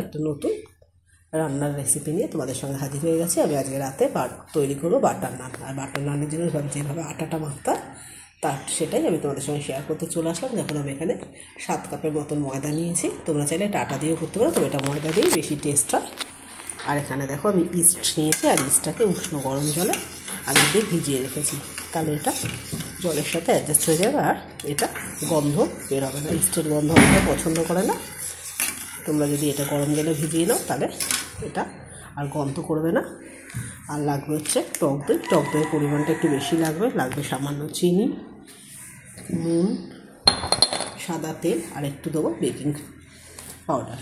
একটা নতুন রান্নার রেসিপি নিয়ে তোমাদের সঙ্গে হাজির হয়ে গেছি। আমি আজকে রাতে তৈরি করবো বাটার নান। আর বাটার নানের জন্য যেভাবে আটাটা মাখতাম সেটাই আমি তোমাদের সঙ্গে শেয়ার করতে চলে আসলাম। দেখুন আমি এখানে 7 কাপের মতন ময়দা নিয়েছি। তোমরা চাইলে এটা আটা দিয়েও করতে পারো, তবে এটা ময়দা দিয়েই বেশি টেস্ট হয়। আর এখানে দেখো আমি ইস্ট নিয়েছি, আর ইস্টটাকে উষ্ণ গরম জলে আগে দিয়ে ভিজিয়ে রেখেছি, তাহলে এটা জলের সাথে অ্যাডজাস্ট হয়ে যাবে আর এটা গন্ধ বের হবে না। ইস্টের গন্ধ অনেকে পছন্দ করে না। তোমরা যদি এটা গরম জলে ভিজিয়ে নাও তাহলে এটা আর গন্ধ করবে না। আর লাগবে হচ্ছে টক দই। টক দইয়ের পরিমাণটা একটু বেশি লাগবে সামান্য চিনি, নুন, সাদা তেল, আর একটু দেবো বেকিং পাউডার।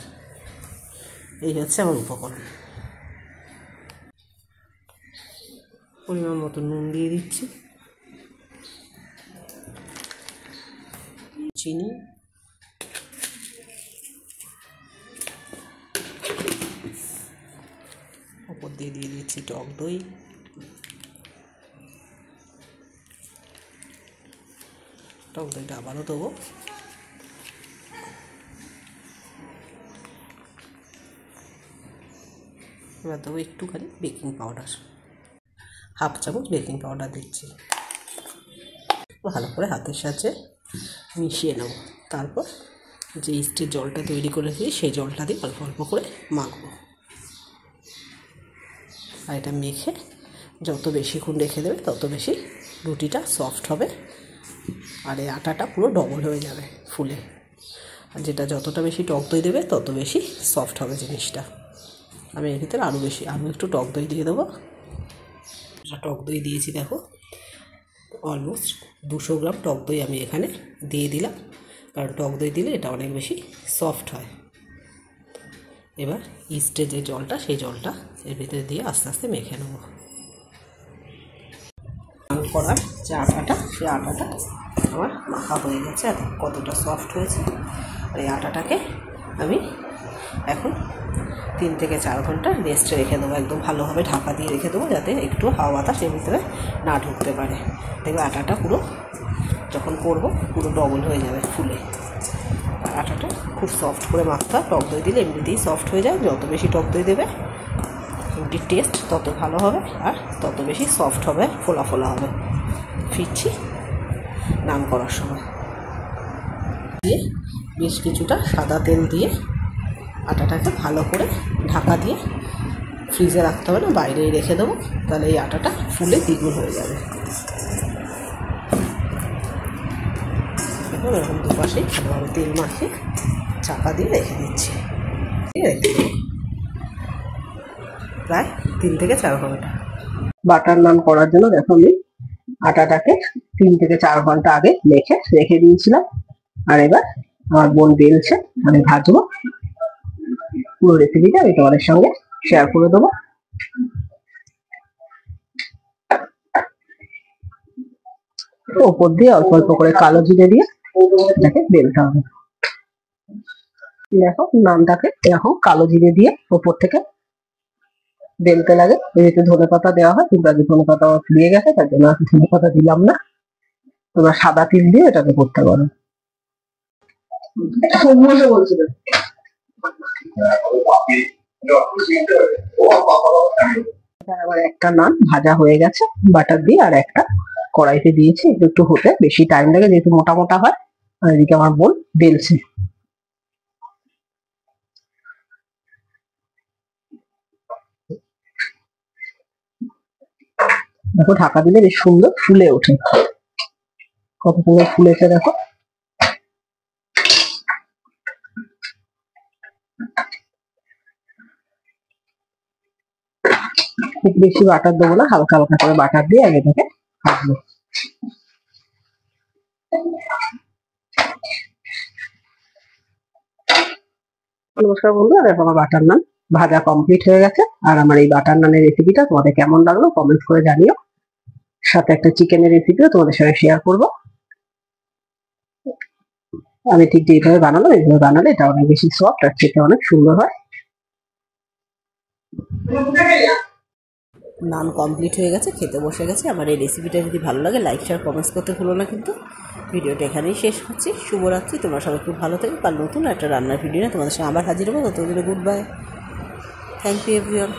এই হচ্ছে আমার উপকরণ। পরিমাণ মতো নুন দিয়ে দিচ্ছি, চিনি, ওপর দিয়ে দিচ্ছি টক দই, টক দইটা আবারও দেবো। এবার দেবো একটুখানি বেকিং পাউডার, 1/2 চামচ বেকিং পাউডার দিচ্ছি। ভালো করে হাতের সাহায্যে মিশিয়ে নেব। তারপর যে ইস্টের জলটা তৈরি করেছি সেই জলটা দিয়ে অল্প অল্প করে মাখবো। আর এটা মেখে যত বেশিক্ষণ রেখে দেবে তত বেশি রুটিটা সফট হবে, আর এই আটাটা পুরো ডবল হয়ে যাবে ফুলে। আর যেটা যতটা বেশি টক দই দেবে তত বেশি সফট হবে জিনিসটা। আমি এর ভিতরে আরও একটু টক দই দিয়ে দেবো। টক দই দিয়েছি, দেখো অলমোস্ট 200 গ্রাম টক দই আমি এখানে দিয়ে দিলাম, কারণ টক দই দিলে এটা অনেক বেশি সফট হয়। এবার ইস্টের যে জলটা সেই জলটা এর ভিতরে দিয়ে আস্তে আস্তে মেখে নেব। করার যে আটাটা সেই আটাটা আমার মাখা হয়ে গেছে। আর কতটা সফট হয়েছে। আর এই আটাটাকে আমি এখন 3 থেকে 4 ঘন্টা রেস্টে রেখে দেবো। একদম ভালোভাবে ঢাকা দিয়ে রেখে দেবো, যাতে একটু হাওয়া বাতাস এর ভিতরে না ঢুকতে পারে। দেখবে আটাটা পুরো যখন করবো পুরো ডবল হয়ে যাবে ফুলে। আর আটাটা খুব সফট করে মাখতে হয়। টক দই দিলে এমনিতেই সফট হয়ে যায়। যত বেশি টক দই দেবে রুটির টেস্ট তত ভালো হবে আর তত বেশি সফট হবে, ফোলা ফোলা হবে। ফিরছি নান করার সময়। দিয়ে বেশ কিছুটা সাদা তেল দিয়ে আটাটাকে ভালো করে ঢাকা দিয়ে ফ্রিজে রাখতে হবে না, বাইরেই রেখে দেবো। তাহলে এই আটাটা ফুলে দ্বিগুণ হয়ে যাবে। এখন এরকম দুপাশেই ভালোভাবে তেল মাখিয়ে চাপা দিয়ে রেখে দিচ্ছি। প্রায় 3 থেকে 4 ঘন্টা বাটার নান করার জন্য দেখো আমি আটাটাকে 3 থেকে 4 ঘন্টা আগে মেখে রেখে দিয়েছিলাম। আর এবার আমার বোন বেলছে, আমি ভাজবো। পুরো রেসিপিটা আমি তোমাদের সঙ্গে শেয়ার করে দেবো। ওপর দিয়ে অল্প অল্প করে কালো জিরে দিয়ে এটাকে বেলতে হবে। দেখো নানটাকে এরকম কালো জিরে দিয়ে ওপর থেকে বেলতে লাগে। এতে ধনে পাতা দেওয়া হয়, কিন্তু আগে ধনে পাতা ফুরিয়ে গেছে, তার জন্য আর ধনে পাতা দিলাম না। তোমরা সাদা তিল দিয়ে এটাকে করতে পারো। আবার একটা নান ভাজা হয়ে গেছে বাটার দিয়ে, আর একটা কড়াইতে দিয়েছি। একটু হতে বেশি টাইম লাগে যেহেতু মোটা মোটা হয়। আর এদিকে আমার বোন বেলছে। দেখো ঢাকা দিলে বেশ সুন্দর ফুলে ওঠে। কত সুন্দর ফুলেছে দেখো। খুব বেশি বাটার দেবো না, হালকা হালকা করে বাটার দিয়ে আগে থেকে ভাজবো। নমস্কার বন্ধুরা, দেখো আমার বাটার নান ভাজা কমপ্লিট হয়ে গেছে। আর আমার এই বাটার নানের রেসিপিটা তোমাদের কেমন লাগলো কমেন্ট করে জানিও। সাথে একটা চিকেনের রেসিপিও তোমাদের সঙ্গে শেয়ার করবো। আমি ঠিক যেভাবে বানালাম এইভাবে বানালে এটা অনেক বেশি সফট আর খেতে অনেক সুন্দর হয়। নান কমপ্লিট হয়ে গেছে, খেতে বসে গেছে। আমার এই রেসিপিটা যদি ভালো লাগে লাইক শেয়ার কমেন্টস করতে ভুলো না কিন্তু। ভিডিওটা এখানেই শেষ করছি। শুভরাত্রি, তোমরা সবাই খুব ভালো থেকো। কাল নতুন একটা রান্নার ভিডিও নিয়ে তোমাদের সঙ্গে আবার হাজির হবো। ততদিনে good bye, thank you everyone.